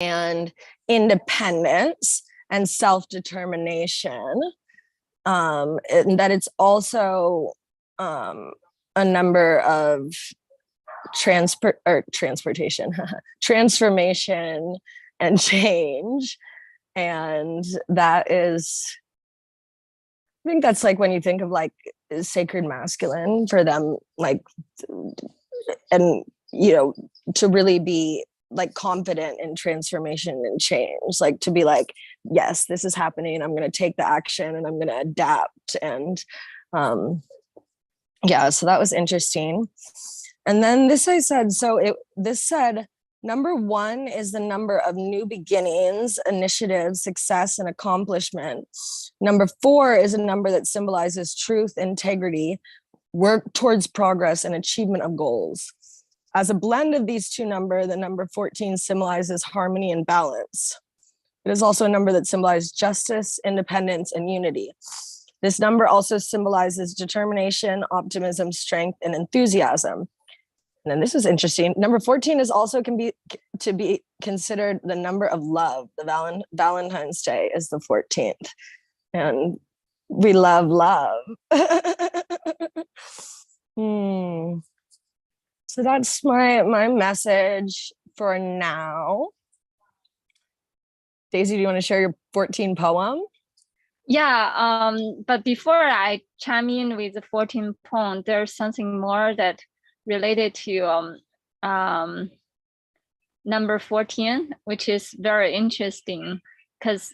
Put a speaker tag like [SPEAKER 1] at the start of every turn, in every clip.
[SPEAKER 1] and independence and self-determination. And that it's also a number of transportation, transformation and change. And that is, I think that's like when you think of like sacred masculine for them, like, and you know, to really be like confident in transformation and change, like to be like, yes, this is happening, I'm going to take the action and I'm going to adapt. And yeah, so that was interesting. And then this I said, this said, number 1 is the number of new beginnings, initiative, success, and accomplishment. Number 4 is a number that symbolizes truth, integrity, work towards progress, and achievement of goals. As a blend of these two numbers, the number 14 symbolizes harmony and balance. It is also a number that symbolizes justice, independence, and unity. This number also symbolizes determination, optimism, strength, and enthusiasm. And then this is interesting. Number 14 is also can be considered the number of love. The Valentine's Day is the 14th. And we love love. So that's my message for now. Daisy, do you want to share your 14 poem?
[SPEAKER 2] Yeah, but before I chime in with the 14 poem, there's something more that related to number 14, which is very interesting because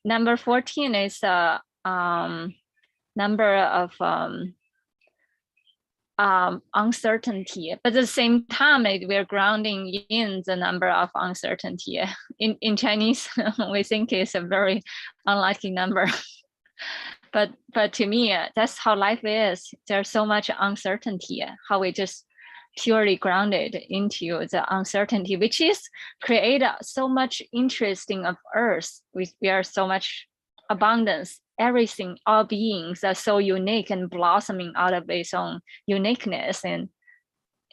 [SPEAKER 2] number 14 is a number of uncertainty, but at the same time we're grounding in the number of uncertainty. In Chinese we think it's a very unlikely number. But to me, that's how life is. There's so much uncertainty, how we just purely grounded into the uncertainty, which is create so much interesting of Earth. We are so much abundance, everything, all beings are so unique and blossoming out of its own uniqueness. And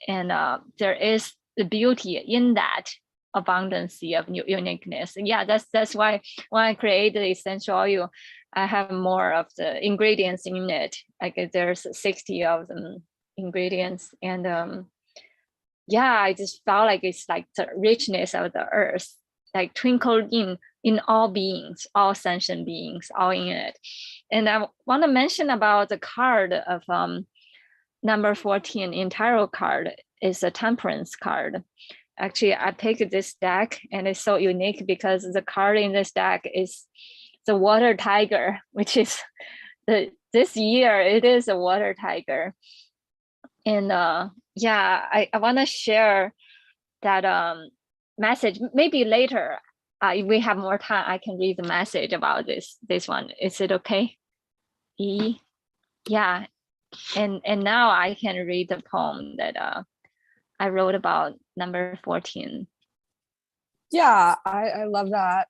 [SPEAKER 2] there is the beauty in that abundance of uniqueness. Yeah, that's why when I create the essential oil, I have more of the ingredients in it. Like there's 60 of them ingredients. And yeah, I just felt like it's like the richness of the earth, like twinkled in all beings, all sentient beings, all in it. And I want to mention about the card of number 14 in tarot card is a temperance card. Actually, I picked this deck and it's so unique because the card in this deck is the water tiger, which is this year it is a water tiger. And yeah, I want to share that message. Maybe later, if we have more time, I can read the message about this one. Is it okay? Yeah, and now I can read the poem that I wrote about number 14.
[SPEAKER 1] Yeah, I love that.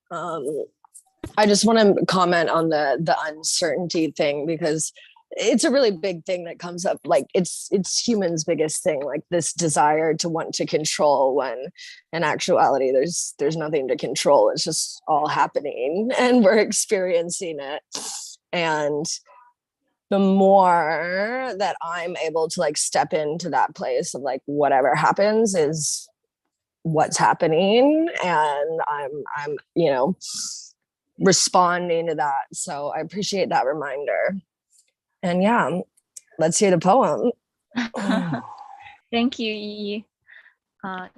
[SPEAKER 1] I just want to comment on the uncertainty thing because it's a really big thing that comes up. Like it's humans' biggest thing, like this desire to want to control, when in actuality there's nothing to control. It's just all happening and we're experiencing it. And the more that I'm able to like step into that place of like whatever happens is what's happening, and I'm responding to that. So I appreciate that reminder. And yeah, let's hear the poem.
[SPEAKER 2] Thank you, Yi.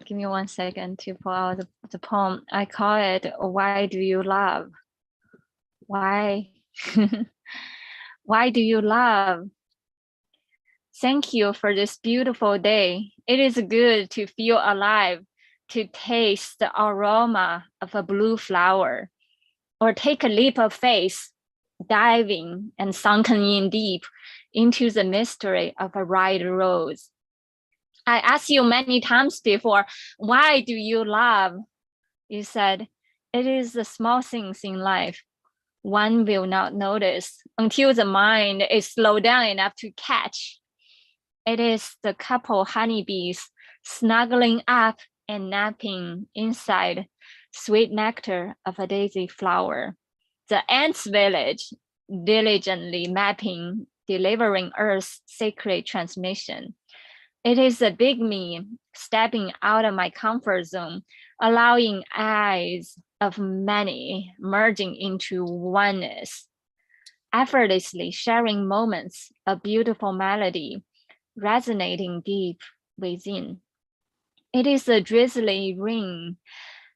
[SPEAKER 2] Give me 1 second to pull out the poem. I call it "Why Do You Love?" Why? Why do you love? Thank you for this beautiful day. It is good to feel alive, to taste the aroma of a blue flower, or take a leap of faith, diving and sunken in deep into the mystery of a red rose. I asked you many times before, why do you love? You said, it is the small things in life one will not notice until the mind is slowed down enough to catch. It is the couple honeybees snuggling up and napping inside sweet nectar of a daisy flower. The ants' village, diligently mapping, delivering Earth's sacred transmission. It is a big me stepping out of my comfort zone, allowing eyes of many merging into oneness, effortlessly sharing moments of beautiful melody, resonating deep within. It is a drizzly rain,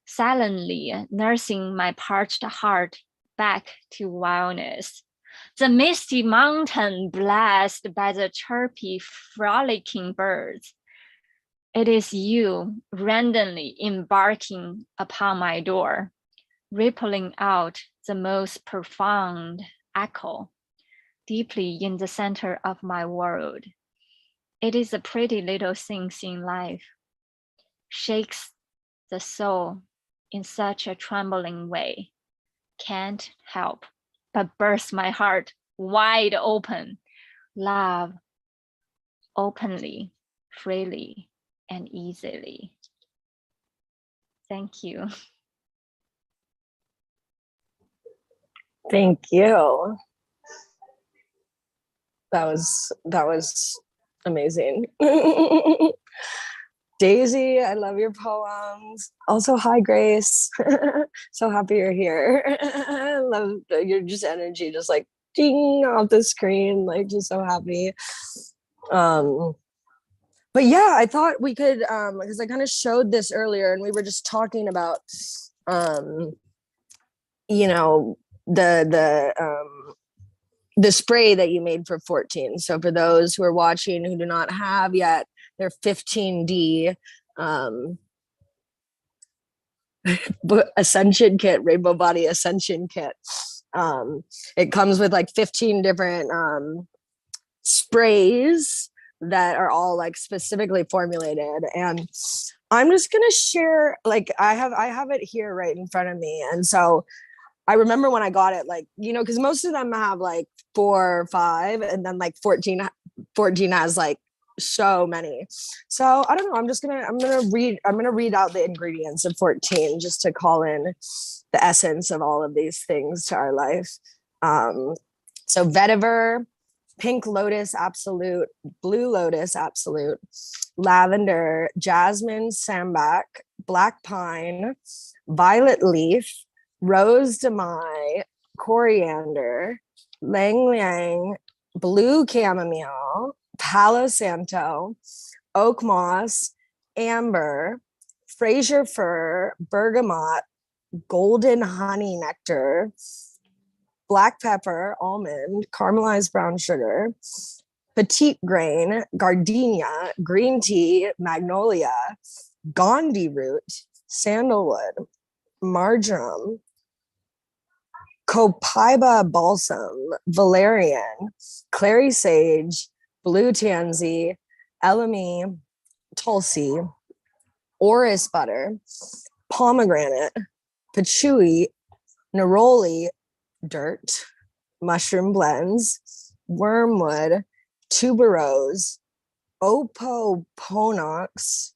[SPEAKER 2] silently nursing my parched heart back to wildness. The misty mountain blessed by the chirpy, frolicking birds. It is you randomly embarking upon my door, rippling out the most profound echo, deeply in the center of my world. It is a pretty little things in life, shakes the soul in such a trembling way, can't help but burst my heart wide open, love openly, freely, and easily. Thank you.
[SPEAKER 1] Thank you. That was amazing. Daisy, I love your poems. Also, hi, Grace. So happy you're here. I love your just energy, just like ding off the screen, like just so happy. But yeah, I thought we could, because I kind of showed this earlier, and we were just talking about, you know, the spray that you made for 14. So for those who are watching who do not have yet their 15D Ascension kit, Rainbow Body Ascension kit, it comes with like 15 different sprays that are all like specifically formulated. And I'm just gonna share, like I have it here right in front of me. And so I remember when I got it, like, you know, because most of them have like 4 or 5, and then like 14 has like so many. So I don't know. I'm gonna read out the ingredients of 14 just to call in the essence of all of these things to our life. So vetiver, pink lotus absolute, blue lotus absolute, lavender, jasmine sambac, black pine, violet leaf, rose de mai, coriander, lang lang, blue chamomile, palo santo, oak moss, amber, Fraser fir, bergamot, golden honey nectar, black pepper, almond, caramelized brown sugar, petite grain, gardenia, green tea, magnolia, gondi root, sandalwood, marjoram, copaiba balsam, valerian, clary sage, blue tansy, elemi, tulsi, orris butter, pomegranate, patchouli, neroli, dirt, mushroom blends, wormwood, tuberose, opoponox,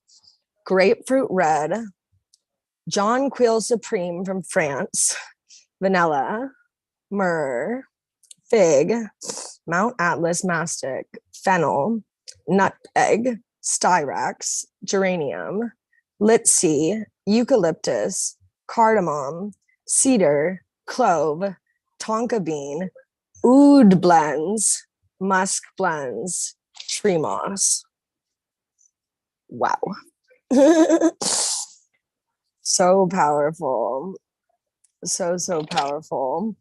[SPEAKER 1] grapefruit red, John Quill Supreme from France, vanilla, myrrh, fig, Mount Atlas mastic, fennel, nutmeg, styrax, geranium, litsi, eucalyptus, cardamom, cedar, clove, tonka bean, oud blends, musk blends, tree moss. Wow. So powerful. So powerful.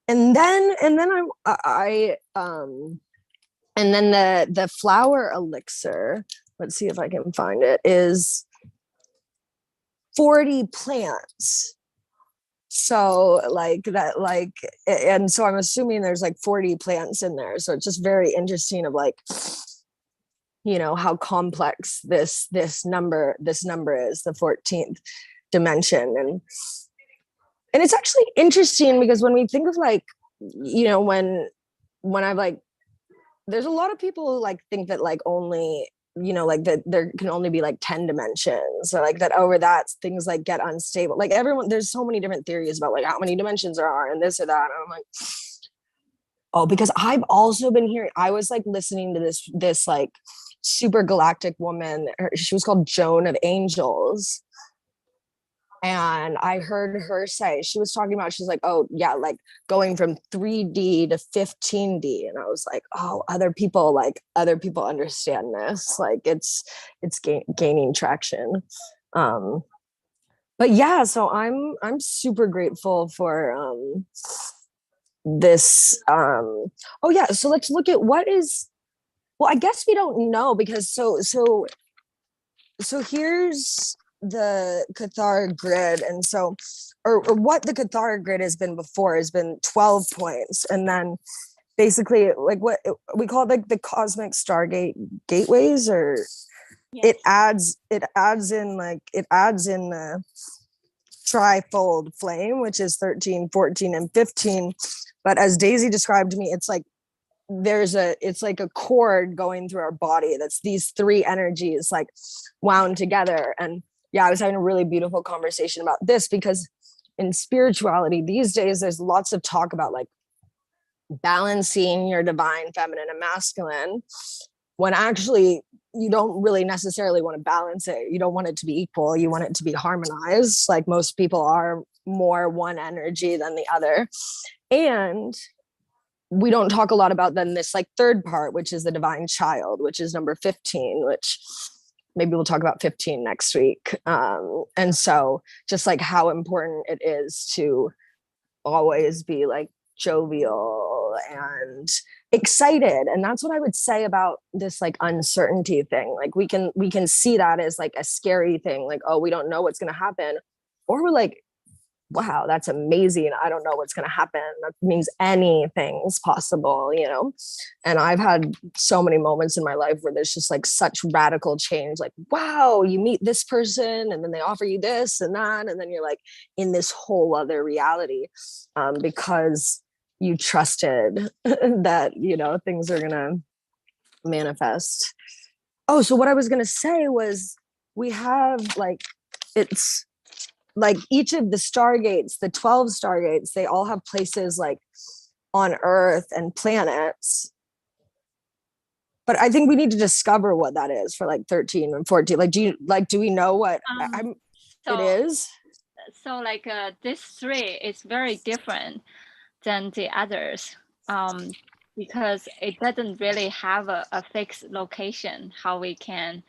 [SPEAKER 1] And then I and then the flower elixir, let's see if I can find it, is 40 plants. So like that, like, and so I'm assuming there's like 40 plants in there. So it's just very interesting of like, you know, how complex this number is, the 14th dimension. And it's actually interesting because when we think of like, you know, when I've like, there's a lot of people who like think that like only you know, like that there can only be like 10 dimensions, or like that over that things like get unstable. Like everyone, there's so many different theories about like how many dimensions there are and this or that. And I'm like, oh, because I've also been hearing, I was like listening to this like super galactic woman. She was called Joan of Angels. And I heard her say, she was talking about, she's like, oh yeah, like going from 3D to 15D. And I was like, oh, other people understand this. Like it's gaining traction. But yeah, so I'm super grateful for this. Oh yeah, so let's look at what is, well, I guess we don't know, because so here's the Kathara grid. And so, or what the Kathara grid has been before has been 12 points. And then basically like what we call it, like the cosmic stargate gateways, or
[SPEAKER 2] Yes.
[SPEAKER 1] it adds in the trifold flame, which is 13, 14, and 15. But as Daisy described to me, it's like it's like a cord going through our body that's these three energies like wound together. And yeah, I was having a really beautiful conversation about this, because in spirituality these days there's lots of talk about like balancing your divine feminine and masculine, when actually you don't really necessarily want to balance it. You don't want it to be equal, you want it to be harmonized. Like most people are more one energy than the other. And we don't talk a lot about then this like third part, which is the divine child, which is number 15, which maybe we'll talk about 15 next week. And so just like how important it is to always be like jovial and excited. And that's what I would say about this like uncertainty thing. Like we can see that as like a scary thing, like, oh, we don't know what's going to happen. Or we're like, wow, that's amazing, I don't know what's going to happen. That means anything's possible, you know. And I've had so many moments in my life where there's just like such radical change, like, wow, you meet this person and then they offer you this and that, and then you're like in this whole other reality, because you trusted that, you know, things are going to manifest. Oh, so what I was going to say was, we have like, it's like each of the stargates, the 12 stargates, they all have places like on Earth and planets. But I think we need to discover what that is for like 13 and 14. Like, do we know what it is?
[SPEAKER 2] So like this 3 is very different than the others, because it doesn't really have a fixed location. How we can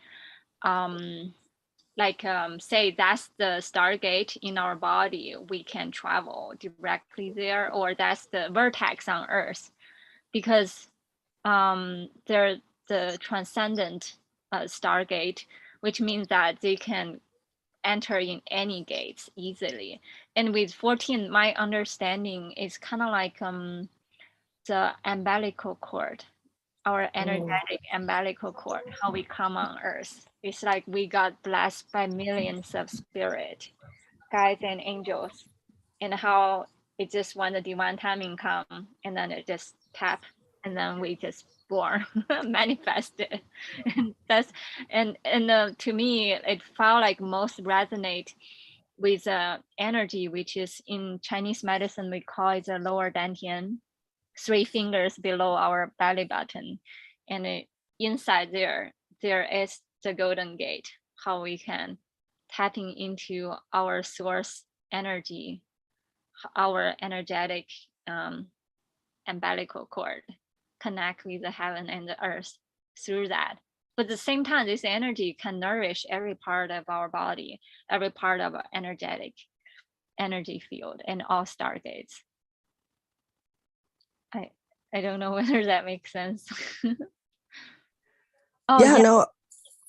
[SPEAKER 2] say that's the Stargate in our body, we can travel directly there, or that's the vertex on Earth, because they're the transcendent Stargate, which means that they can enter in any gates easily. And with 14, my understanding is kind of like the umbilical cord, our energetic umbilical cord, how we come on Earth. It's like we got blessed by millions of spirit, guides and angels, and how it just when the divine timing come, and then it just tap, and then we just born, manifested. And that's and to me, it felt like most resonate with energy, which is in Chinese medicine we call it the lower dantian, 3 fingers below our belly button, and inside there is the golden gate, how we can tapping into our source energy, our energetic umbilical cord, connect with the heaven and the earth through that. But at the same time, this energy can nourish every part of our body, every part of our energetic energy field, and all stargates. I don't know whether that makes sense. Oh
[SPEAKER 1] yeah, no.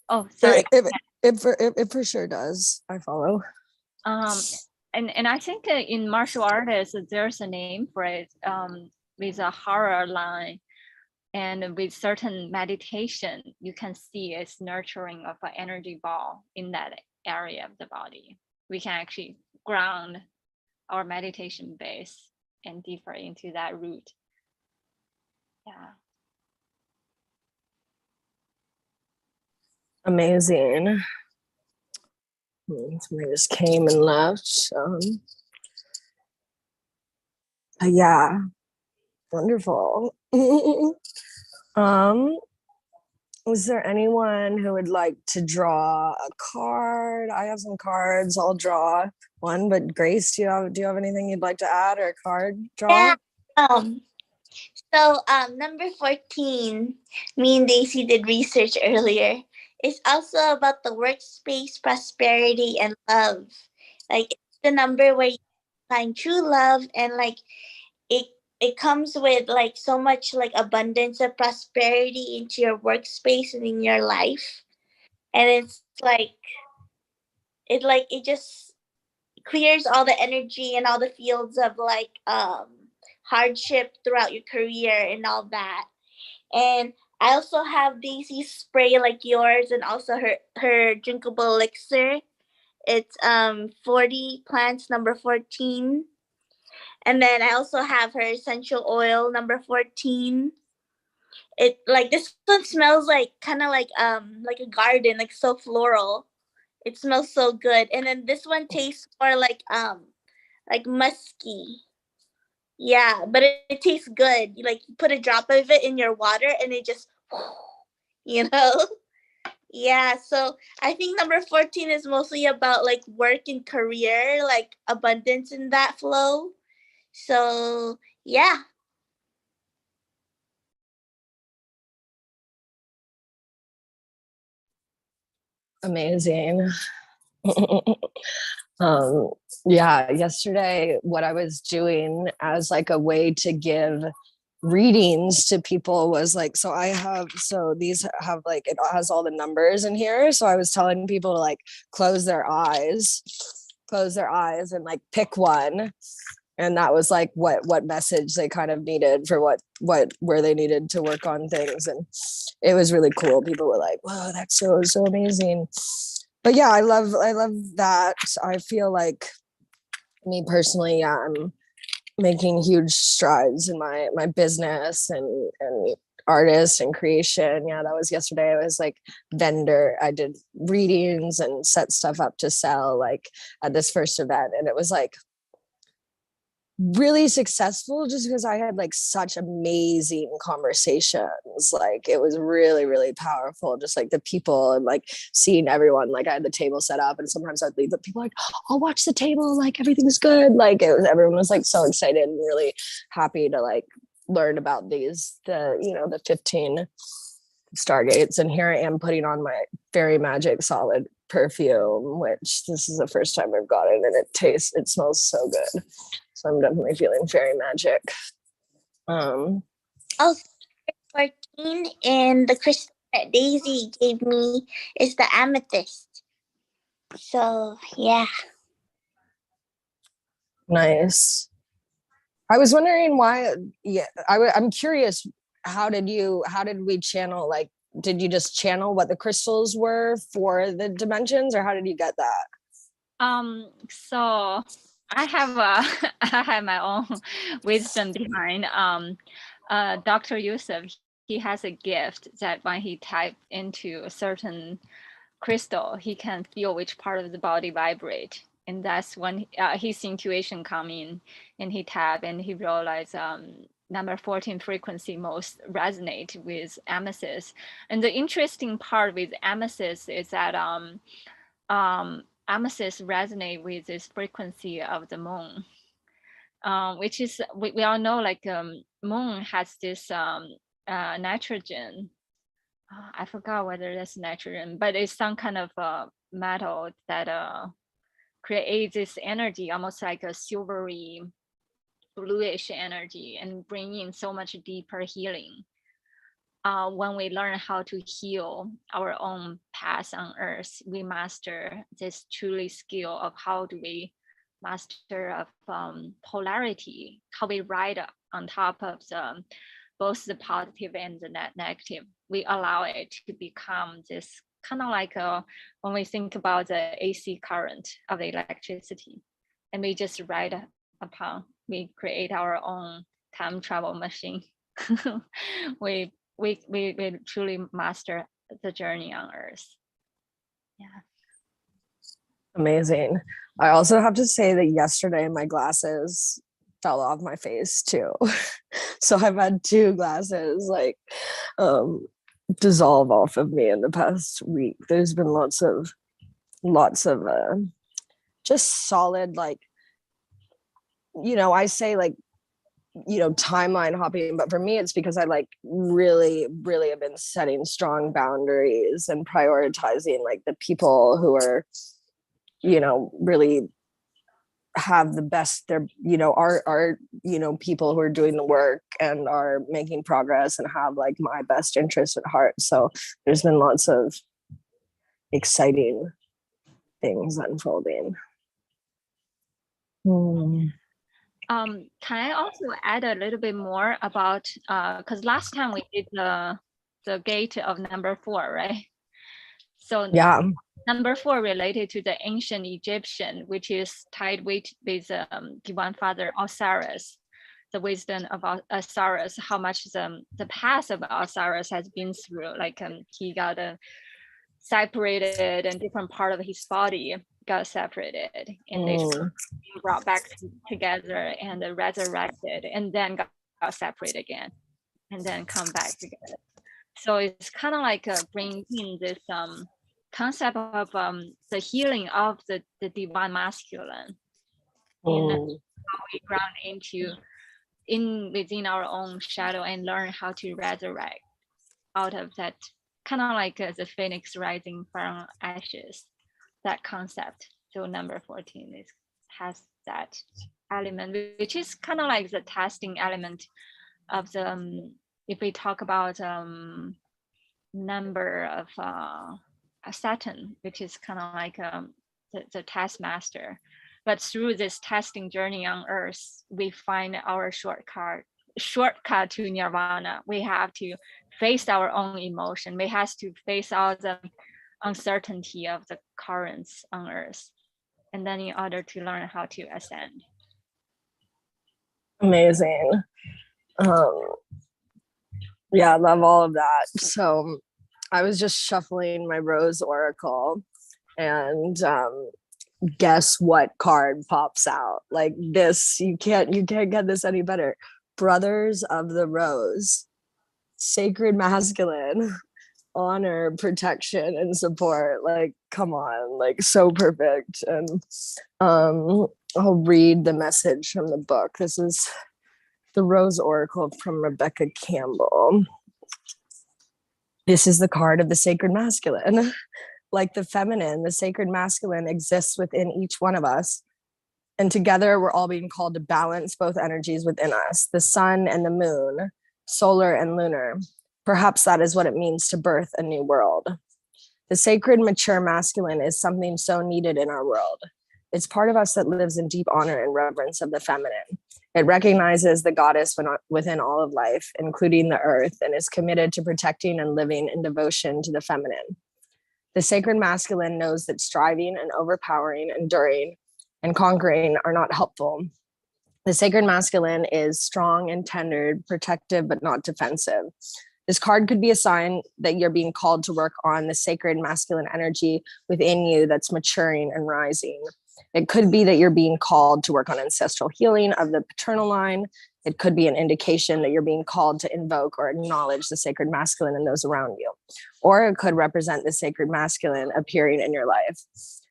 [SPEAKER 2] Oh, sorry.
[SPEAKER 1] It for sure does. I follow.
[SPEAKER 2] And I think in martial arts there's a name for it, with a horror line, and with certain meditation you can see it's nurturing of an energy ball in that area of the body. We can actually ground our meditation base and deeper into that root. Yeah.
[SPEAKER 1] Amazing. Somebody just came and left. Yeah, wonderful. um, was there anyone who would like to draw a card? I have some cards. I'll draw one. But Grace, do you have anything you'd like to add or a card draw?
[SPEAKER 3] Yeah. Um, number 14, me and Daisy did research earlier. It's also about the workspace, prosperity, and love. Like it's the number where you find true love, and like it it comes with like so much like abundance of prosperity into your workspace and in your life. And it's like it just clears all the energy and all the fields of like hardship throughout your career and all that. And I also have Daisy's spray like yours, and also her drinkable elixir. It's 40 plants number 14. And then I also have her essential oil number 14. It like this one smells like kind of like a garden, like so floral. It smells so good. And then this one tastes more like musky. Yeah, but it tastes good. You like you put a drop of it in your water and it just you know? Yeah, so I think number 14 is mostly about like work and career, like abundance in that flow. So, yeah.
[SPEAKER 1] Amazing. um, yeah, yesterday what I was doing as like a way to give readings to people was like, so these have like, it has all the numbers in here. So I was telling people to like close their eyes and like pick one, and that was like what message they kind of needed for what where they needed to work on things. And it was really cool. People were like, whoa, that's so amazing. But yeah, I love that. I feel like, me personally, yeah, I'm making huge strides in my business and artist and creation. Yeah, that was yesterday. I was like vendor. I did readings and set stuff up to sell like at this first event, and it was like really successful just because I had like such amazing conversations. Like it was really powerful, just like the people and like seeing everyone. Like I had the table set up, and sometimes I'd leave, but people like, oh, I'll watch the table, like everything's good. Like everyone was like so excited and really happy to like learn about the 15 Stargates. And here I am putting on my Fairy Magic solid perfume, which this is the first time I've got it, and it smells so good. So I'm definitely feeling fairy magic.
[SPEAKER 3] Also, 14, and the crystal that Daisy gave me is the amethyst. So, yeah.
[SPEAKER 1] Nice. I was wondering why. Yeah, I'm curious. How did we channel? Like, did you just channel what the crystals were for the dimensions, or how did you get that?
[SPEAKER 2] So I have I have my own wisdom behind. Dr. Yusuf, he has a gift that when he typed into a certain crystal, he can feel which part of the body vibrate, and that's when his intuition come in, and he tap and he realized number 14 frequency most resonate with amethyst. And the interesting part with amethyst is that amethyst resonate with this frequency of the moon, which is we all know like moon has this nitrogen. I forgot whether that's nitrogen, but it's some kind of metal that creates this energy, almost like a silvery, bluish energy, and bring in so much deeper healing. When we learn how to heal our own path on earth, we master this truly skill of how do we master of polarity, how we ride on top of both the positive and the negative. We allow it to become this kind of like when we think about the AC current of the electricity, and we just ride upon, we create our own time travel machine. we truly master the journey on earth. Yeah.
[SPEAKER 1] Amazing. I also have to say that yesterday my glasses fell off my face too. So I've had two glasses like dissolve off of me in the past week. There's been lots of just solid, like, I say like, timeline hopping, but for me it's because I like really really have been setting strong boundaries and prioritizing like the people who are really have the best, they're are people who are doing the work and are making progress and have like my best interest at heart. So there's been lots of exciting things unfolding.
[SPEAKER 2] Can I also add a little bit more about, because last time we did the gate of number 4, right? So
[SPEAKER 1] Yeah.
[SPEAKER 2] number 4 related to the ancient Egyptian, which is tied with Divine Father Osiris, the wisdom of Osiris, how much the past of Osiris has been through. Like he got separated and different part of his body got separated and they brought back together and resurrected and then got separated again and then come back together. So it's kind of like bringing in this concept of the healing of the divine masculine in how we ground into within our own shadow and learn how to resurrect out of that, kind of like the phoenix rising from ashes, that concept. So number 14 has that element, which is kind of like the testing element of the if we talk about number of Saturn, which is kind of like the taskmaster. But through this testing journey on Earth, we find our shortcut to nirvana. We have to face our own emotion. We have to face all the uncertainty of the currents on Earth, and then in order to learn how to ascend.
[SPEAKER 1] Amazing. Yeah, I love all of that. So I was just shuffling my Rose Oracle and guess what card pops out? Like this, you can't get this any better. Brothers of the Rose, sacred masculine, honor, protection, and support. Like, come on, like so perfect. And I'll read the message from the book. This is the Rose Oracle from Rebecca Campbell. This is the card of the sacred masculine. Like the feminine, the sacred masculine exists within each one of us. And together we're all being called to balance both energies within us, the sun and the moon, solar and lunar. Perhaps that is what it means to birth a new world. The sacred, mature masculine is something so needed in our world. It's part of us that lives in deep honor and reverence of the feminine. It recognizes the goddess within all of life, including the earth, and is committed to protecting and living in devotion to the feminine. The sacred masculine knows that striving and overpowering, enduring, and conquering are not helpful. The sacred masculine is strong and tender, protective, but not defensive. This card could be a sign that you're being called to work on the sacred masculine energy within you that's maturing and rising. It could be that you're being called to work on ancestral healing of the paternal line. It could be an indication that you're being called to invoke or acknowledge the sacred masculine in those around you. Or it could represent the sacred masculine appearing in your life.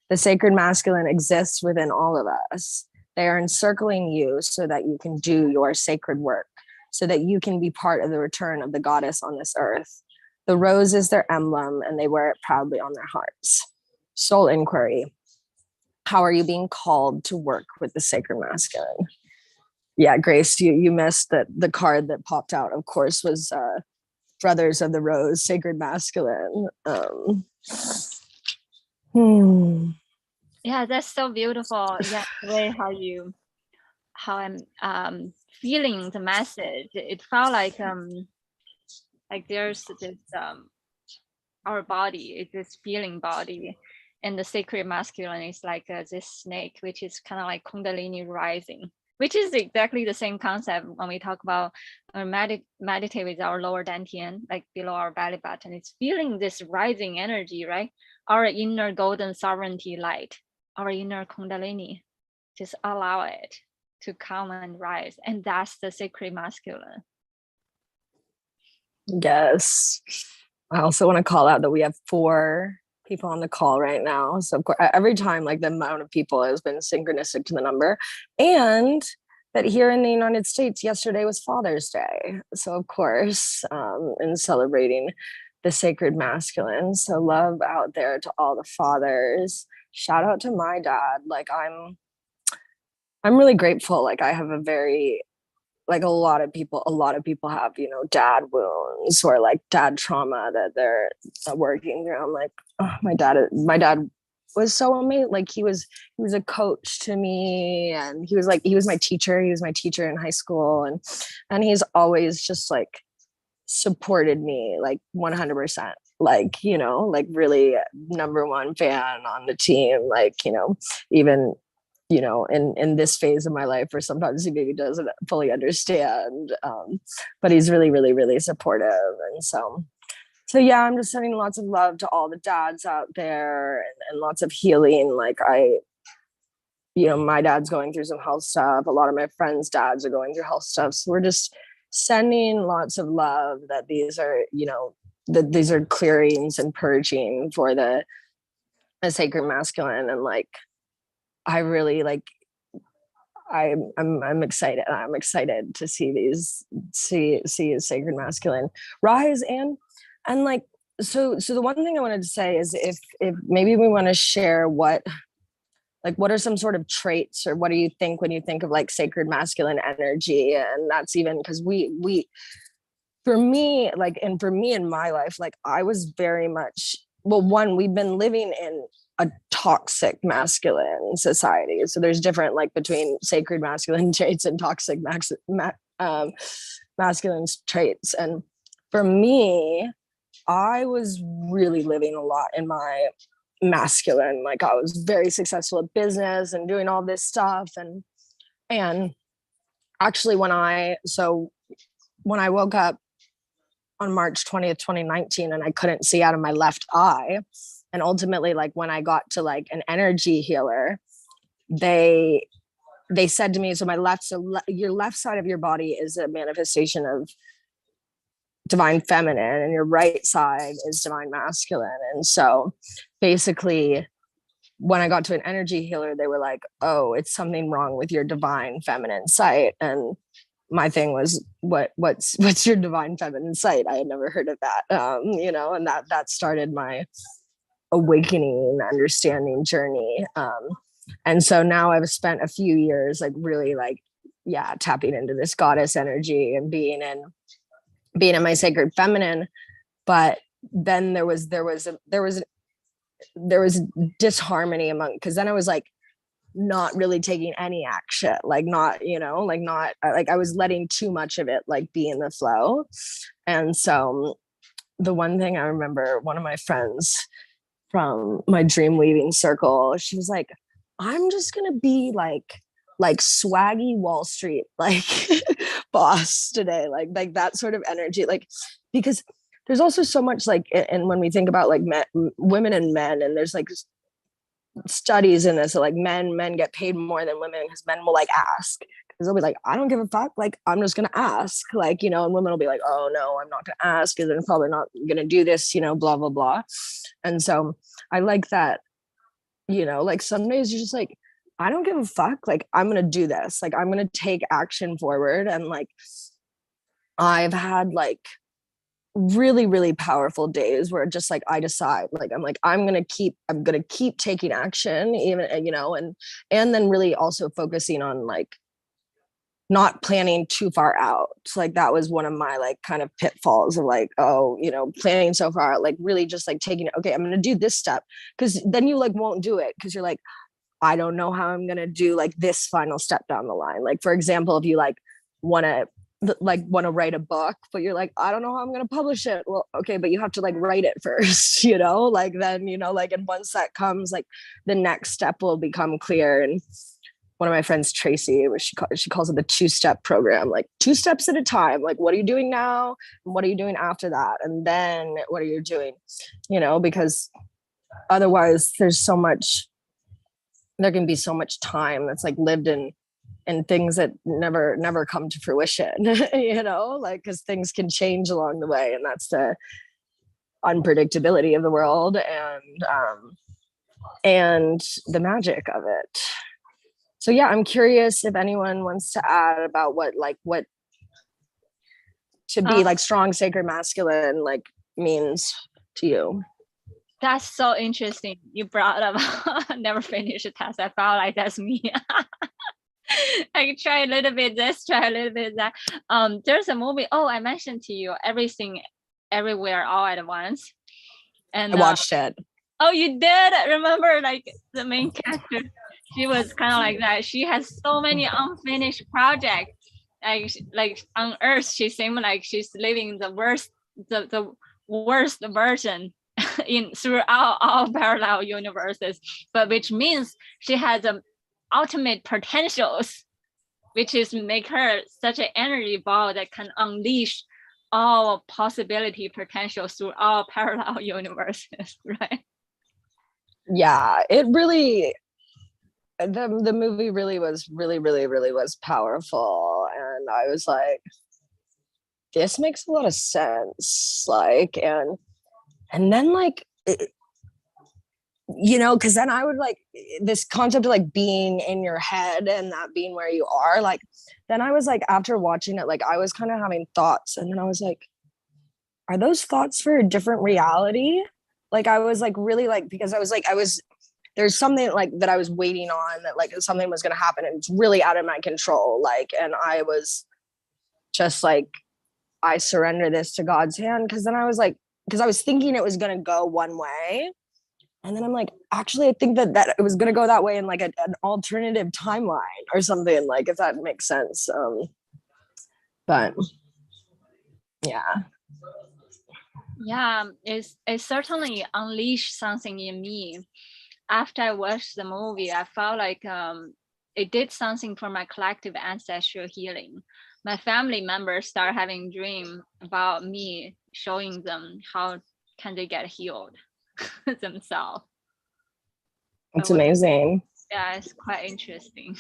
[SPEAKER 1] The sacred masculine exists within all of us. They are encircling you so that you can do your sacred work, so that you can be part of the return of the goddess on this earth. The rose is their emblem, and they wear it proudly on their hearts. Soul inquiry. How are you being called to work with the sacred masculine? Yeah, Grace, you missed that the card that popped out, of course, was Brothers of the Rose, sacred masculine.
[SPEAKER 2] Yeah, that's so beautiful. Yeah, the way how I'm feeling the message. It felt like there's this our body is this feeling body, and the sacred masculine is like this snake, which is kind of like Kundalini rising. which is exactly the same concept when we talk about meditate with our lower dantian, like below our belly button. It's feeling this rising energy, right? Our inner golden sovereignty light, our inner kundalini. Just allow it to come and rise. And that's the sacred masculine.
[SPEAKER 1] Yes. I also want to call out that we have 4 people on the call right now. So of course, every time, like the amount of people has been synchronistic to the number. And that here in the United States, yesterday was Father's Day. So of course, in celebrating the sacred masculine. So love out there to all the fathers. Shout out to my dad. Like I'm really grateful. Like I have a very, like a lot of people have, you know, dad wounds or like dad trauma that they're working through. I'm like, oh, my dad was so amazing. Like he was a coach to me, and he was my teacher. He was my teacher in high school, and he's always just like supported me like 100%. Like, you know, like really #1 fan on the team. Like, you know, even, you know, in this phase of my life where sometimes he maybe doesn't fully understand, but he's really, really, really supportive. And so yeah, I'm just sending lots of love to all the dads out there, and lots of healing. Like you know, my dad's going through some health stuff. A lot of my friends' dads are going through health stuff. So we're just sending lots of love that these are, you know, that these are clearings and purging for the sacred masculine. And like, I really like, I'm excited. I'm excited to see a sacred masculine rise. And like, so the one thing I wanted to say is if maybe we want to share what are some sort of traits, or what do you think when you think of like sacred masculine energy? And that's even because we for me, like, and for me in my life, like I was very much, well, one, we've been living in a toxic masculine society. So there's different, like between sacred masculine traits and toxic masculine traits. And for me, I was really living a lot in my masculine. Like I was very successful at business and doing all this stuff. And actually when I woke up on March 20th, 2019, and I couldn't see out of my left eye, and ultimately, like when I got to like an energy healer, they said to me, so your left side of your body is a manifestation of divine feminine, and your right side is divine masculine. And so basically when I got to an energy healer, they were like, oh, it's something wrong with your divine feminine site. And my thing was, what's your divine feminine site? I had never heard of that. You know, and that started my awakening, understanding journey. And so now I've spent a few years like really like, yeah, tapping into this goddess energy and being in my sacred feminine. But then there was disharmony among, because then I was like not really taking any action, like not, you know, like not, like I was letting too much of it like be in the flow. And so the one thing I remember, one of my friends from my dream weaving circle, she was like, I'm just gonna be like swaggy Wall Street like boss today, like that sort of energy, like, because there's also so much like, and when we think about like women and men, and there's like studies in this, so like men get paid more than women, because men will like ask, because they'll be like, I don't give a fuck, like I'm just gonna ask, like, you know, and women will be like, oh no, I'm not gonna ask, because I'm probably not gonna do this, you know, blah blah blah. And so I like that, you know, like some days you're just like, I don't give a fuck, like I'm gonna do this, like I'm gonna take action forward. And like I've had like really, really powerful days where just like I decide, like I'm gonna keep taking action, even, you know, and then really also focusing on like not planning too far out. Like that was one of my like kind of pitfalls of like, oh, you know, planning so far out, like really just like taking it, okay, I'm gonna do this step, because then you like won't do it because you're like, I don't know how I'm gonna do like this final step down the line. Like for example, if you like want to write a book, but you're like, I don't know how I'm going to publish it. Well, okay, but you have to like write it first, you know, like then, you know, like, and once that comes, like the next step will become clear. one of my friends, Tracy, she calls it the 2-step program, like 2 steps at a time. Like, what are you doing now? And what are you doing after that? And then what are you doing? Because otherwise there can be so much time that's like lived in things that never come to fruition, like, because things can change along the way. And that's the unpredictability of the world and the magic of it. So yeah, I'm curious if anyone wants to add about what to be like strong, sacred, masculine like means to you.
[SPEAKER 2] That's so interesting. You brought up never finish a task. I felt like that's me. I try a little bit this, try a little bit that. There's a movie. Oh, I mentioned to you, Everything, Everywhere, All at Once. And
[SPEAKER 1] I watched it.
[SPEAKER 2] Oh, you did? Remember, like the main character, she was kind of like that. She has so many unfinished projects. Like on Earth, she seemed like she's living the worst version throughout all parallel universes. But which means she has ultimate potentials, which is make her such an energy ball that can unleash all possibility potential through all parallel universes, right?
[SPEAKER 1] Yeah, it really, the movie really was was powerful. And I was like, this makes a lot of sense. Like, and then like, because then I would like this concept of like being in your head and that being where you are. Like, then I was like, after watching it, like I was kind of having thoughts, and then I was like, are those thoughts for a different reality? Like, I was like really like, because there's something like that I was waiting on, that like something was going to happen, and it's really out of my control. Like, and I was just like, I surrender this to God's hand. Because then I was like, because I was thinking it was going to go one way. And then I'm like, actually, I think that it was going to go that way in like an alternative timeline or something, like, if that makes sense. But yeah.
[SPEAKER 2] Yeah, it certainly unleashed something in me. After I watched the movie, I felt like it did something for my collective ancestral healing. My family members start having dreams about me, showing them how can they get healed themselves.
[SPEAKER 1] It's amazing.
[SPEAKER 2] Yeah, it's quite interesting.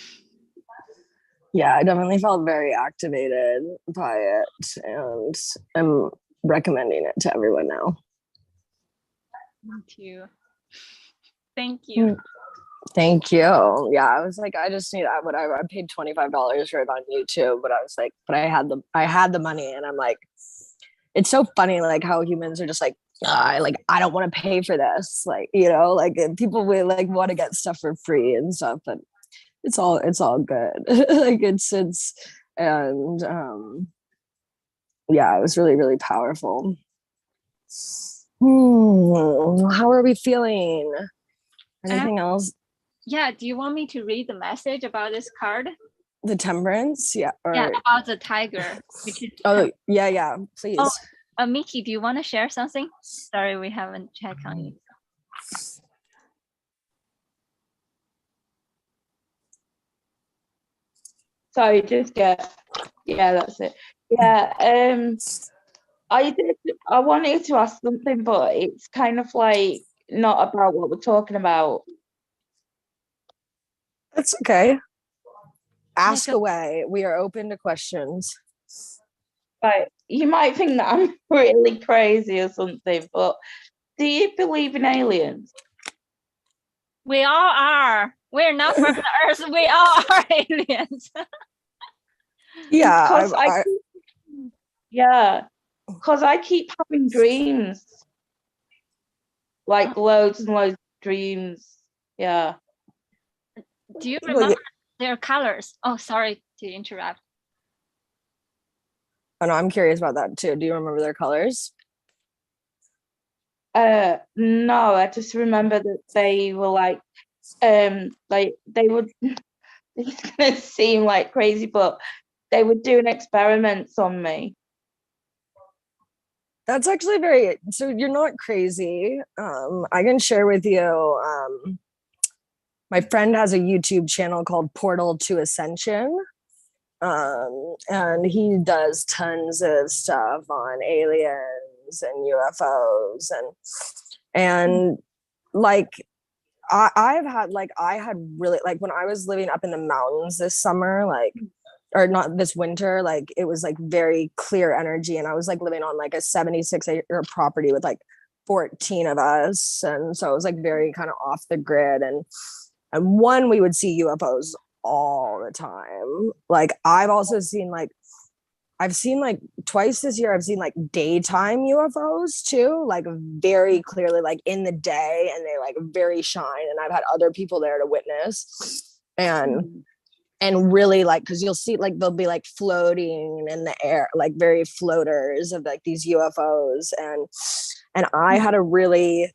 [SPEAKER 1] Yeah, I definitely felt very activated by it, and I'm recommending it to everyone now.
[SPEAKER 2] Me too. Thank you.
[SPEAKER 1] Thank you. Yeah, I was like, I just need whatever. I paid $25 for it on YouTube, but I was like, but I had the money, and I'm like, it's so funny, like how humans are just like, I don't want to pay for this, like, like, and people will like want to get stuff for free and stuff, but it's all good. Like it's and yeah, it was really powerful. How are we feeling? Anything else?
[SPEAKER 2] Yeah, do you want me to read the message about this card?
[SPEAKER 1] The Temperance? Yeah.
[SPEAKER 2] Yeah, about the tiger. Which is
[SPEAKER 1] yeah, please.
[SPEAKER 2] Miki, do you want to share something? Sorry, we haven't checked on you.
[SPEAKER 4] Sorry, yeah, that's it. Yeah, I wanted to ask something, but it's kind of like not about what we're talking about.
[SPEAKER 1] That's okay. Ask away. We are open to questions.
[SPEAKER 4] Like, you might think that I'm really crazy or something, but do you believe in aliens?
[SPEAKER 2] We all are. We're not from the Earth. We all are aliens.
[SPEAKER 4] Yeah. Because I keep having dreams. Like loads and loads of dreams. Yeah.
[SPEAKER 2] Do you remember their colors? Oh, sorry to interrupt.
[SPEAKER 1] Oh no, I'm curious about that too. Do you remember their colors?
[SPEAKER 4] No, I just remember that they were like they would, it's gonna seem like crazy, but they were doing experiments on me.
[SPEAKER 1] That's actually so you're not crazy. I can share with you my friend has a YouTube channel called Portal to Ascension. And he does tons of stuff on aliens and UFOs and like I had really like when I was living up in the mountains this summer, like or not this winter, like it was like very clear energy, and I was like living on like a 76-acre property with like 14 of us, and so it was like very kind of off the grid, and one we would see UFOs all the time. Like I've seen like twice this year, I've seen like daytime UFOs too, like very clearly, like in the day, and they like very shine. And I've had other people there to witness. And really like, because you'll see like they'll be like floating in the air, like very floaters of like these UFOs. And I had a really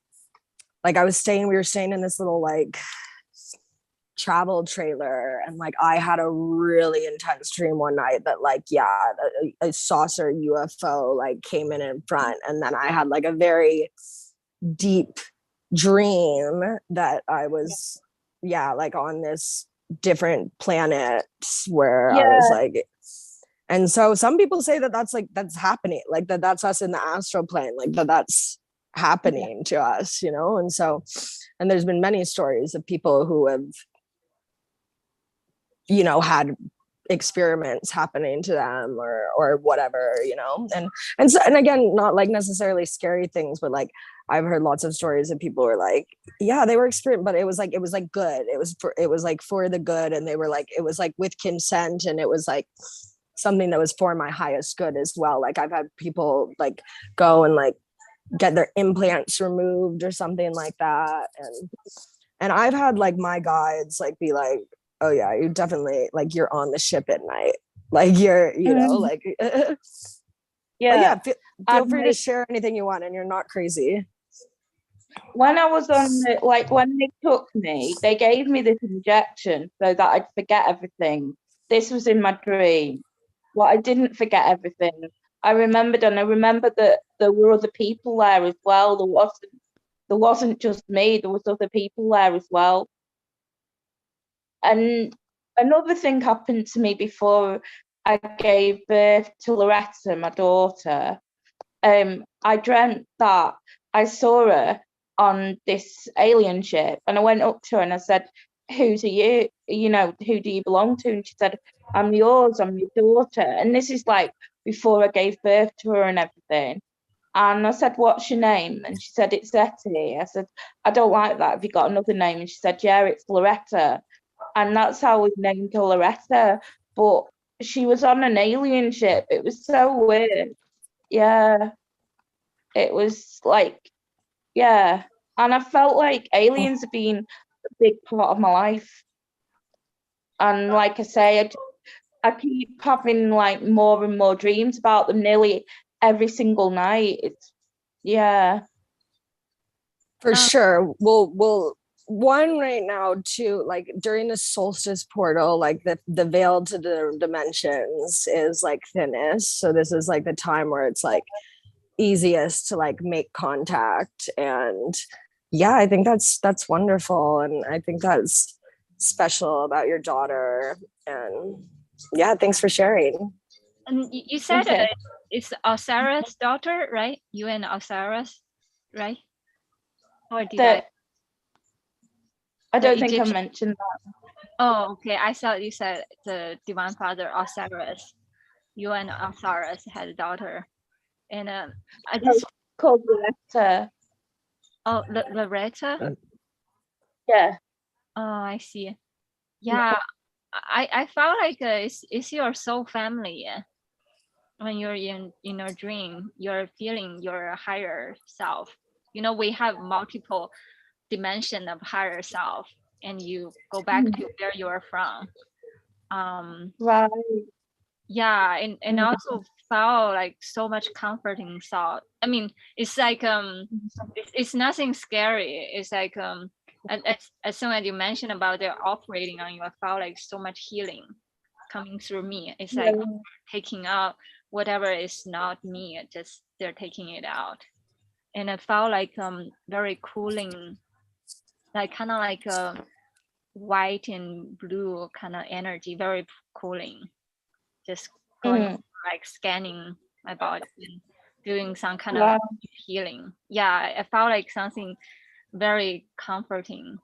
[SPEAKER 1] like we were staying in this little like travel trailer, and like I had a really intense dream one night that like a saucer UFO like came in front, and then I had like a very deep dream that I was like on this different planet where I was like, and so some people say that that's happening, like that's us in the astral plane, like that's happening to us, you know. And so, and there's been many stories of people who have, you know, had experiments happening to them or whatever, you know. And so, and again, not like necessarily scary things, but like I've heard lots of stories of people were like, yeah, they were experiencing, but it was like good. It was like for the good, and they were like, it was like with consent, and it was like something that was for my highest good as well. Like I've had people like go and like get their implants removed or something like that, and I've had like my guides like be like, oh yeah, you definitely like you're on the ship at night, like you're, you know, like feel free to share anything you want, and you're not crazy.
[SPEAKER 4] When I was on the, like when they took me, they gave me this injection so that I'd forget everything. This was in my dream. Well, I didn't forget everything. I remembered, and I remembered that there were other people there as well. There wasn't just me, there was other people there as well. And another thing happened to me before I gave birth to Loretta, my daughter. I dreamt that I saw her on this alien ship, and I went up to her and I said, who's are you? You know, who do you belong to? And she said, I'm yours, I'm your daughter. And this is like before I gave birth to her and everything. And I said, what's your name? And she said, it's Etty. I said, I don't like that. Have you got another name? And she said, yeah, it's Loretta. And that's how we named her Loretta. But she was on an alien ship. It was so weird. Yeah. It was like, yeah. And I felt like aliens have been a big part of my life. And like I say, I keep having like more and more dreams about them nearly every single night. It's, yeah.
[SPEAKER 1] For sure. We'll one right now too, like during the solstice portal, like the veil to the dimensions is like thinnest. So this is like the time where it's like easiest to like make contact. And yeah, I think that's wonderful. And I think that's special about your daughter. And yeah, thanks for sharing.
[SPEAKER 2] And you said it's Osiris' daughter, right? You and Osiris, right? Or did
[SPEAKER 4] I don't think I mentioned that.
[SPEAKER 2] Oh, okay. I thought you said the Divine Father Osiris. You and Osiris had a daughter, and I just
[SPEAKER 4] called Loretta.
[SPEAKER 2] Oh, Loretta.
[SPEAKER 4] Yeah.
[SPEAKER 2] Oh, I see. Yeah, I felt like it's your soul family. When you're in your dream, you're feeling your higher self. You know, we have multiple dimension of higher self, and you go back to where you're from.
[SPEAKER 4] Right.
[SPEAKER 2] Yeah, and also felt like so much comforting thought. I mean, it's like it's nothing scary. It's like as soon as you mentioned about the operating on you, I felt like so much healing coming through me. It's like taking out whatever is not me, just they're taking it out. And it felt like very cooling, like kind of like white and blue kind of energy, very cooling. Just going like scanning my body and doing some kind of healing. Yeah, I felt like something very comforting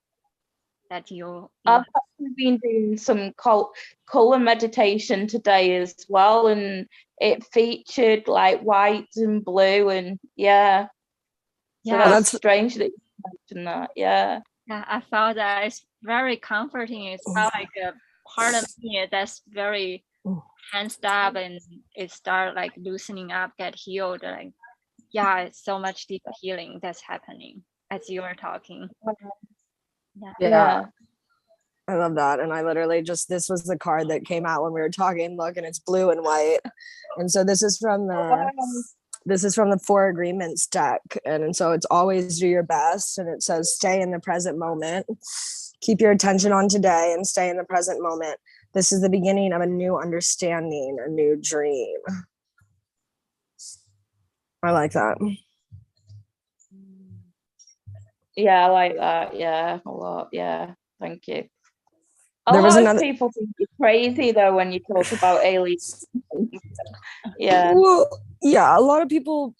[SPEAKER 2] that you
[SPEAKER 4] I've actually been doing some color meditation today as well, and it featured like white and blue, and so that's strange that you mentioned that. Yeah,
[SPEAKER 2] I felt that it's very comforting. It felt like a part of me that's very tensed up, and it started like loosening up, get healed. Like, it's so much deep healing that's happening as you were talking.
[SPEAKER 1] Yeah. I love that. And I literally this was the card that came out when we were talking. Look, and it's blue and white. And so this is from the Four Agreements deck. And so it's always do your best. And it says stay in the present moment. Keep your attention on today and stay in the present moment. This is the beginning of a new understanding, a new dream. I like that.
[SPEAKER 4] Yeah, I like that. Yeah, a lot. Yeah, thank you. A
[SPEAKER 1] There was
[SPEAKER 4] lot
[SPEAKER 1] another
[SPEAKER 4] of people think you're crazy though when you talk about aliens. Yeah.
[SPEAKER 1] Well, yeah, a lot of people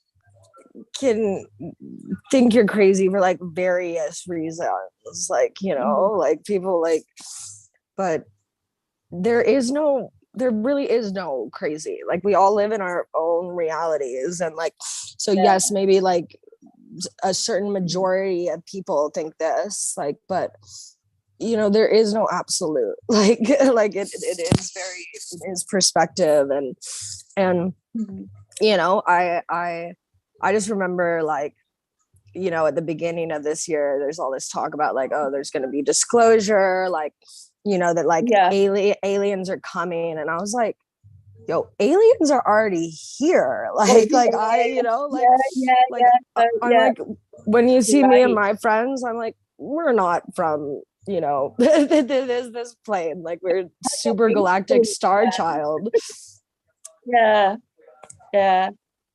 [SPEAKER 1] can think you're crazy for like various reasons. Like, you know, like people like, but there really is no crazy. Like we all live in our own realities. And like, so yes, maybe like a certain majority of people think this, like, but you know, there is no absolute, like it is perspective. And you know, I just remember, like, you know, at the beginning of this year, there's all this talk about like, oh, there's going to be disclosure, like, you know, that like aliens are coming. And I was like, yo, aliens are already here. Like I, you know, like, I'm like, when you see me and my friends, I'm like, we're not from, you know, this plane. Like we're super galactic star child.
[SPEAKER 4] Yeah.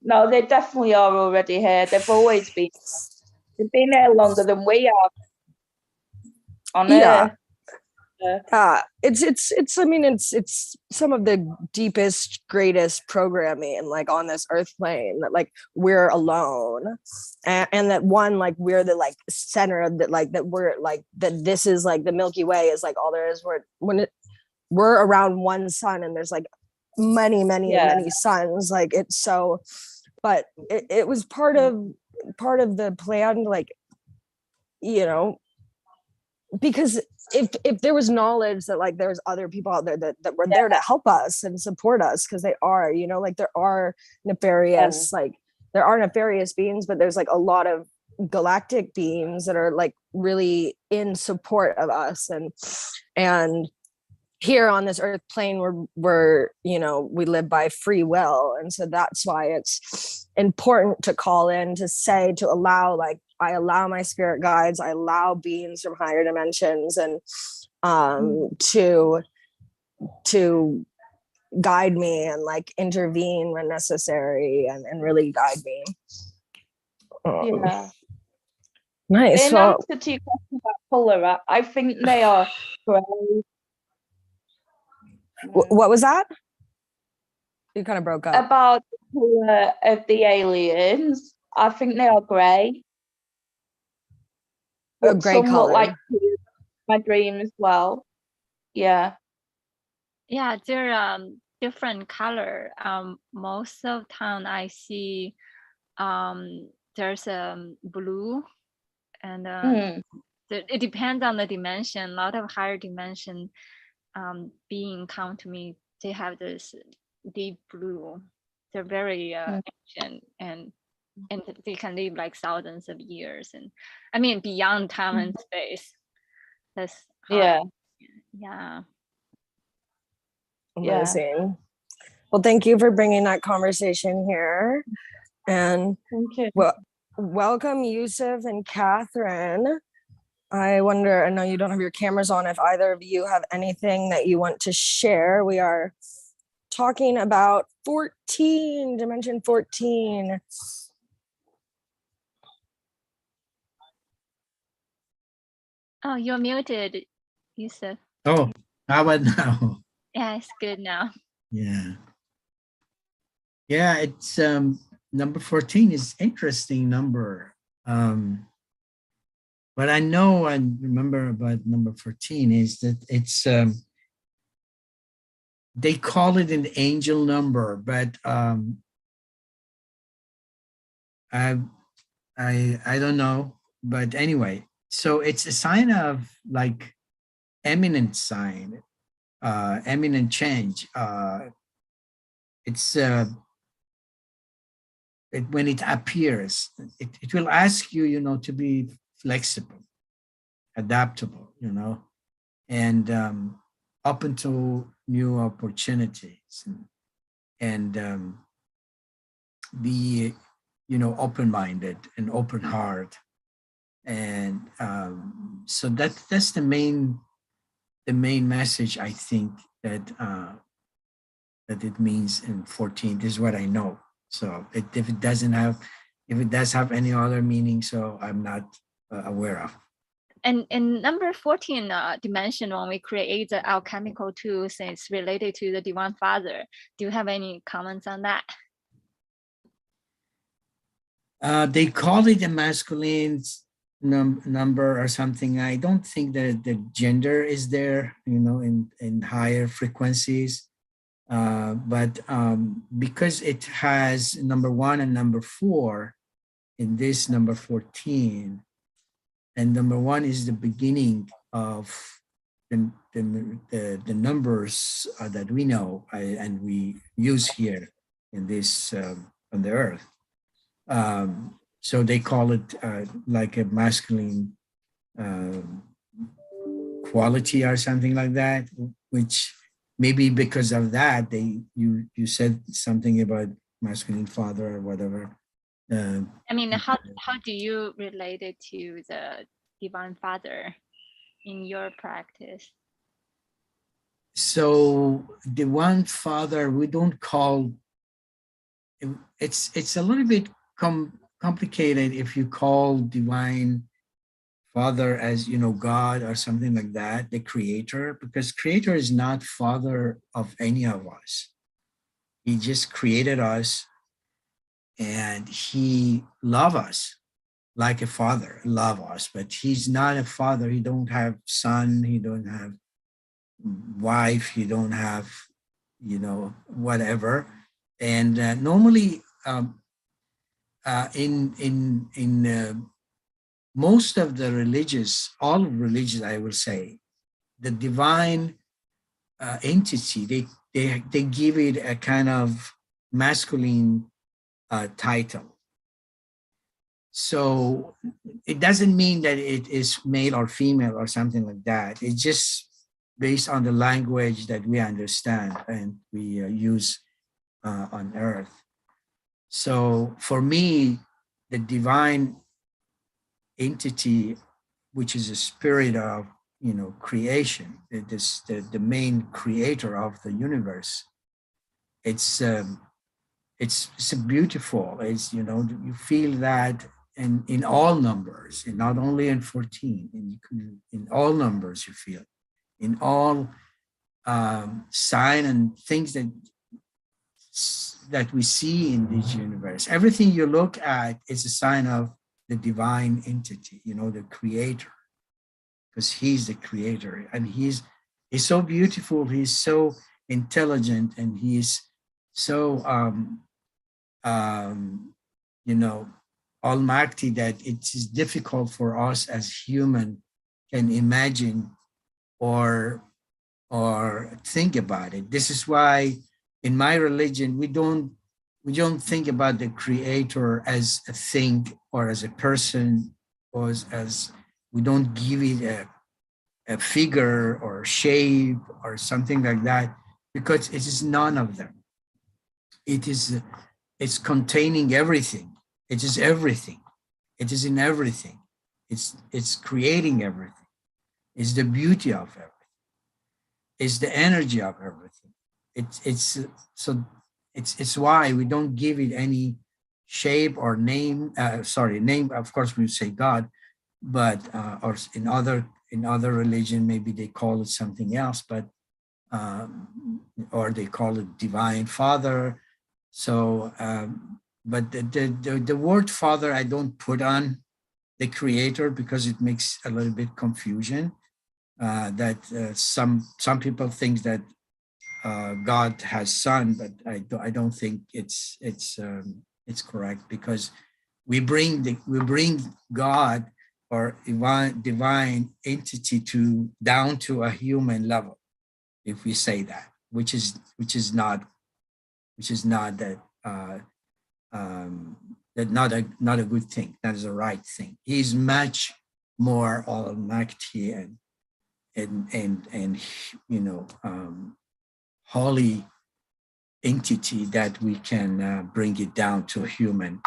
[SPEAKER 4] No, they definitely are already here. They've always been. They've been here longer than we have on Earth.
[SPEAKER 1] It's I mean, it's some of the deepest, greatest programming like on this earth plane, that like we're alone, and that one, like we're the like center of that, like that we're like that this is like the Milky Way is like all there is. We're around one sun, and there's like many suns. Like it's so, but it was part of the plan, like, you know, because if there was knowledge that like there's other people out there that were there to help us and support us, because they are, you know, like there are nefarious beings, but there's like a lot of galactic beings that are like really in support of us. And here on this earth plane, we're you know, we live by free will. And so that's why it's important to call in, to say, to allow, like, I allow my spirit guides, I allow beings from higher dimensions, and to guide me and like intervene when necessary, and really guide me. Nice.
[SPEAKER 4] In answer to your question about color, I think they are gray.
[SPEAKER 1] What was that? You kind of broke up.
[SPEAKER 4] About the color of the aliens, I think they are gray.
[SPEAKER 1] A gray color.
[SPEAKER 4] Like my dream as well. Yeah.
[SPEAKER 2] Yeah, they're different color. Most of the time I see there's blue, and it depends on the dimension. A lot of higher dimension being come to me, they have this deep blue. They're very ancient, and they can live like thousands of years, and I mean beyond time and space. That's
[SPEAKER 1] Amazing. Well, thank you for bringing that conversation here, and welcome Yusuf and Catherine. I wonder, I know you don't have your cameras on, if either of you have anything that you want to share. We are talking about dimension 14.
[SPEAKER 2] Oh, you're muted. Yusuf.
[SPEAKER 5] Oh, how about now?
[SPEAKER 2] Yeah, it's good now.
[SPEAKER 5] Yeah. Yeah, it's number 14 is interesting number. What I know and remember about number 14 is that it's they call it an angel number, but I don't know. But anyway, so it's a sign of like eminent sign, eminent change. It's when it appears, it will ask you, to be flexible, adaptable, and open to new opportunities, and be, open-minded and open heart. And so that's the main message, I think, that it means in 14. This is what I know. So if it does have any other meaning, so I'm not aware of.
[SPEAKER 2] And in number 14 dimension, when we create the alchemical tools, it's related to the Divine Father. Do you have any comments on that?
[SPEAKER 5] They call it a masculine number or something. I don't think that the gender is there, in higher frequencies. But because it has number 1 and number 4 in this number 14, and number 1 is the beginning of the numbers that we know and we use here in this on the earth. So they call it like a masculine quality or something like that, which maybe because of that, you said something about masculine father or whatever.
[SPEAKER 2] I mean, how do you relate it to the Divine Father in your practice?
[SPEAKER 5] So Divine Father, we don't call, it's a little bit complicated if you call Divine Father as, God or something like that, the creator, because creator is not father of any of us. He just created us and he loves us like a father, love us, but he's not a father. He don't have son, he don't have wife, he don't have, whatever. And normally in most of the all religions, I will say, the divine entity, they give it a kind of masculine title. So it doesn't mean that it is male or female or something like that. It's just based on the language that we understand and we use on earth. So for me, the divine entity, which is a spirit of creation, it is the main creator of the universe. It's a beautiful. It's you feel that in all numbers, and not only in 14. In all numbers, you feel in all sign and things that we see in this universe. Everything you look at is a sign of the divine entity, the creator, because he's the creator, and he's so beautiful, he's so intelligent, and he's so almighty that it is difficult for us as human can imagine or think about it. This is why in my religion we don't think about the creator as a thing or as a person, or as we don't give it a figure or shape or something like that, because it is none of them. It's containing everything. It is everything. It is in everything. It's creating everything. It's the beauty of everything. It's the energy of everything. It's why we don't give it any shape or name. Name, of course, we say God, but or in other in other religion, maybe they call it something else, but or they call it divine father. So, but the word father, I don't put on the creator because it makes a little bit confusion. That some people think that God has son, but I don't think it's correct, because we bring God or divine entity down to a human level, if we say that, which is not that not a good thing. That is a right thing. He's much more almighty and holy entity that we can bring it down to human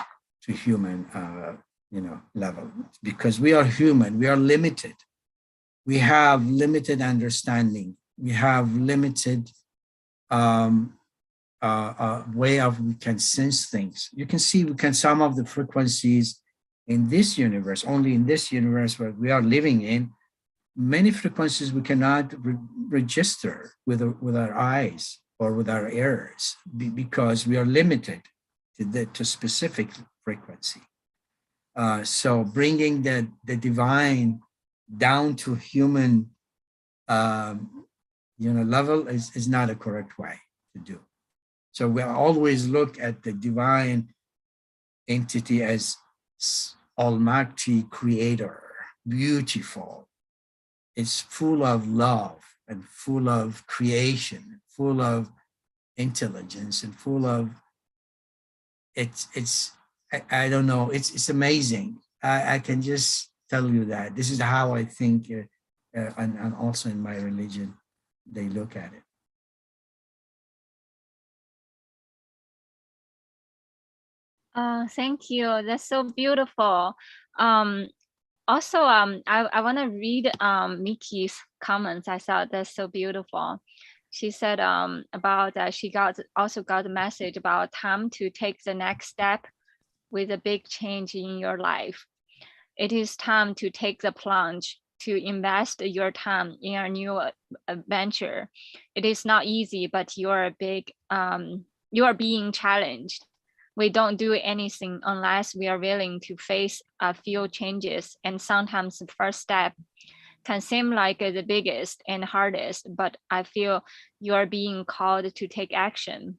[SPEAKER 5] level, because we are human. We are limited. We have limited understanding. We have limited way of we can sense things. You can see some of the frequencies in this universe, only in this universe where we are living in, many frequencies we cannot register with our eyes or with our ears, because we are limited to specific frequency. So bringing the divine down to human level is not a correct way to do. So we always look at the divine entity as almighty creator, beautiful. It's full of love and full of creation, full of intelligence, and full of I don't know, it's amazing. I can just tell you that this is how I think, and also in my religion they look at it.
[SPEAKER 2] Thank you. That's so beautiful. Also, I want to read Mickey's comments. I thought that's so beautiful. She said about she also got a message about time to take the next step with a big change in your life. It is time to take the plunge, to invest your time in a new adventure. It is not easy, but you are being challenged. We don't do anything unless we are willing to face a few changes. And sometimes the first step can seem like the biggest and hardest, but I feel you are being called to take action.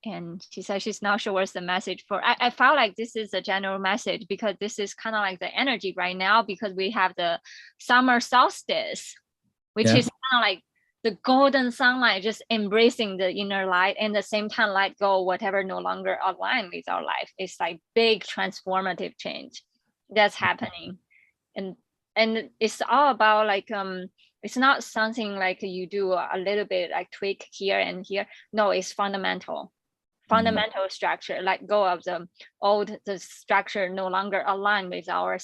[SPEAKER 2] And she said she's not sure what's the message for. I felt like this is a general message, because this is kind of like the energy right now, because we have the summer solstice, which is kind of like the golden sunlight, just embracing the inner light, and at the same time let go whatever no longer align with our life. It's like big transformative change that's happening. And it's all about like it's not something like you do a little bit like tweak here and here. No, it's fundamental structure. Let go of the structure no longer align with our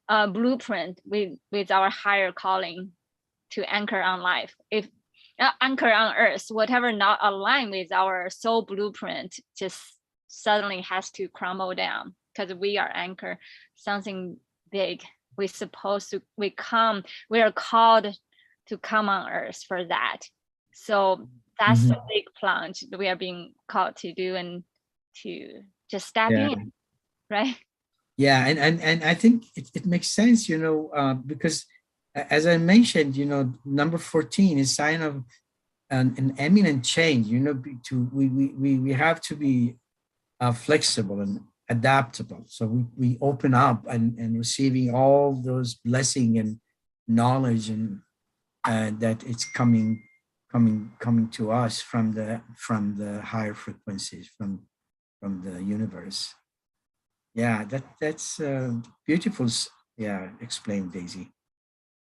[SPEAKER 2] blueprint, with our higher calling, to anchor on life. If anchor on earth, whatever not align with our soul blueprint just suddenly has to crumble down, because we are anchor something big. We are called to come on earth for that. So that's the big plunge that we are being called to do, and to just step in, right?
[SPEAKER 5] Yeah, and I think it makes sense, because as I mentioned, number 14 is sign of an eminent change. We have to be flexible and adaptable. So we open up and receiving all those blessing and knowledge and that it's coming to us from the higher frequencies, from the universe. Yeah, that's beautiful. Yeah, explain, Daisy.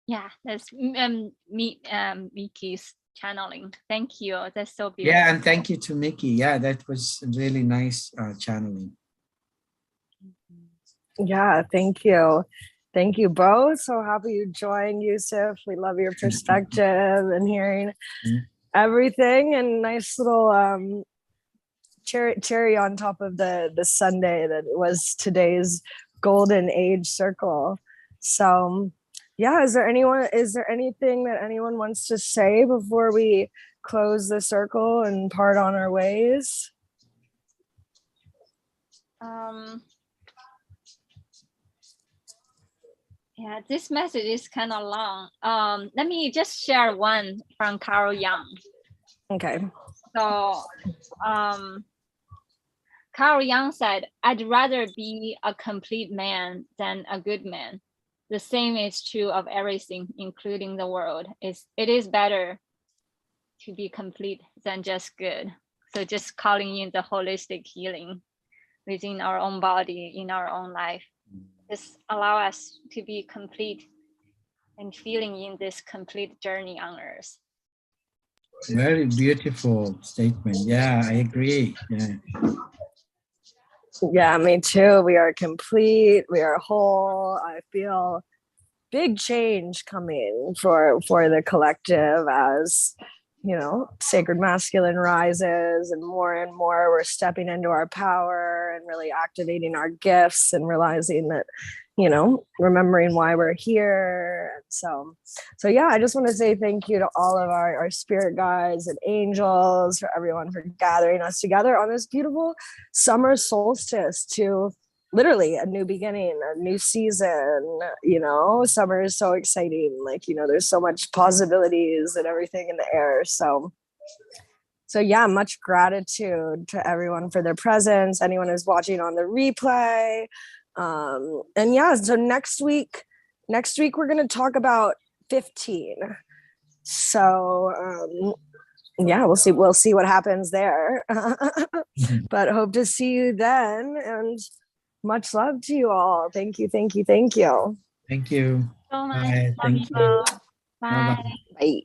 [SPEAKER 2] Yeah, that's Mickey's channeling. Thank you. That's so beautiful.
[SPEAKER 5] Yeah, and thank you to Mickey. Yeah, that was really nice channeling.
[SPEAKER 1] Yeah, thank you. Thank you both. So happy you joined, Yusuf. We love your perspective and hearing everything, and nice little cherry on top of the Sunday that was today's golden age circle. So yeah, is there anything that anyone wants to say before we close the circle and part on our ways?
[SPEAKER 2] Yeah, this message is kind of long. Let me just share one from Carl Jung.
[SPEAKER 1] Okay.
[SPEAKER 2] So Carl Jung said, "I'd rather be a complete man than a good man. The same is true of everything, including the world. It is better to be complete than just good." So just calling in the holistic healing within our own body, in our own life. Just allow us to be complete and feeling in this complete journey on earth.
[SPEAKER 5] Very beautiful statement. Yeah, I agree. Yeah.
[SPEAKER 1] Yeah, me too. We are complete. We are whole. I feel big change coming for the collective as, you know, sacred masculine rises and more we're stepping into our power and really activating our gifts and realizing that, you know, remembering why we're here. And so yeah, I just want to say thank you to all of our spirit guides and angels, for everyone for gathering us together on this beautiful summer solstice to literally a new beginning, a new season. You know, summer is so exciting. Like, you know, there's so much possibilities and everything in the air. So yeah, much gratitude to everyone for their presence, anyone who's watching on the replay. And yeah, so next week we're going to talk about 15. So yeah, we'll see what happens there. But hope to see you then, and much love to you all. Thank you.
[SPEAKER 5] Thank you.
[SPEAKER 2] So much.
[SPEAKER 5] Bye. Thank you.
[SPEAKER 2] Bye.
[SPEAKER 5] Bye-bye.
[SPEAKER 1] Bye.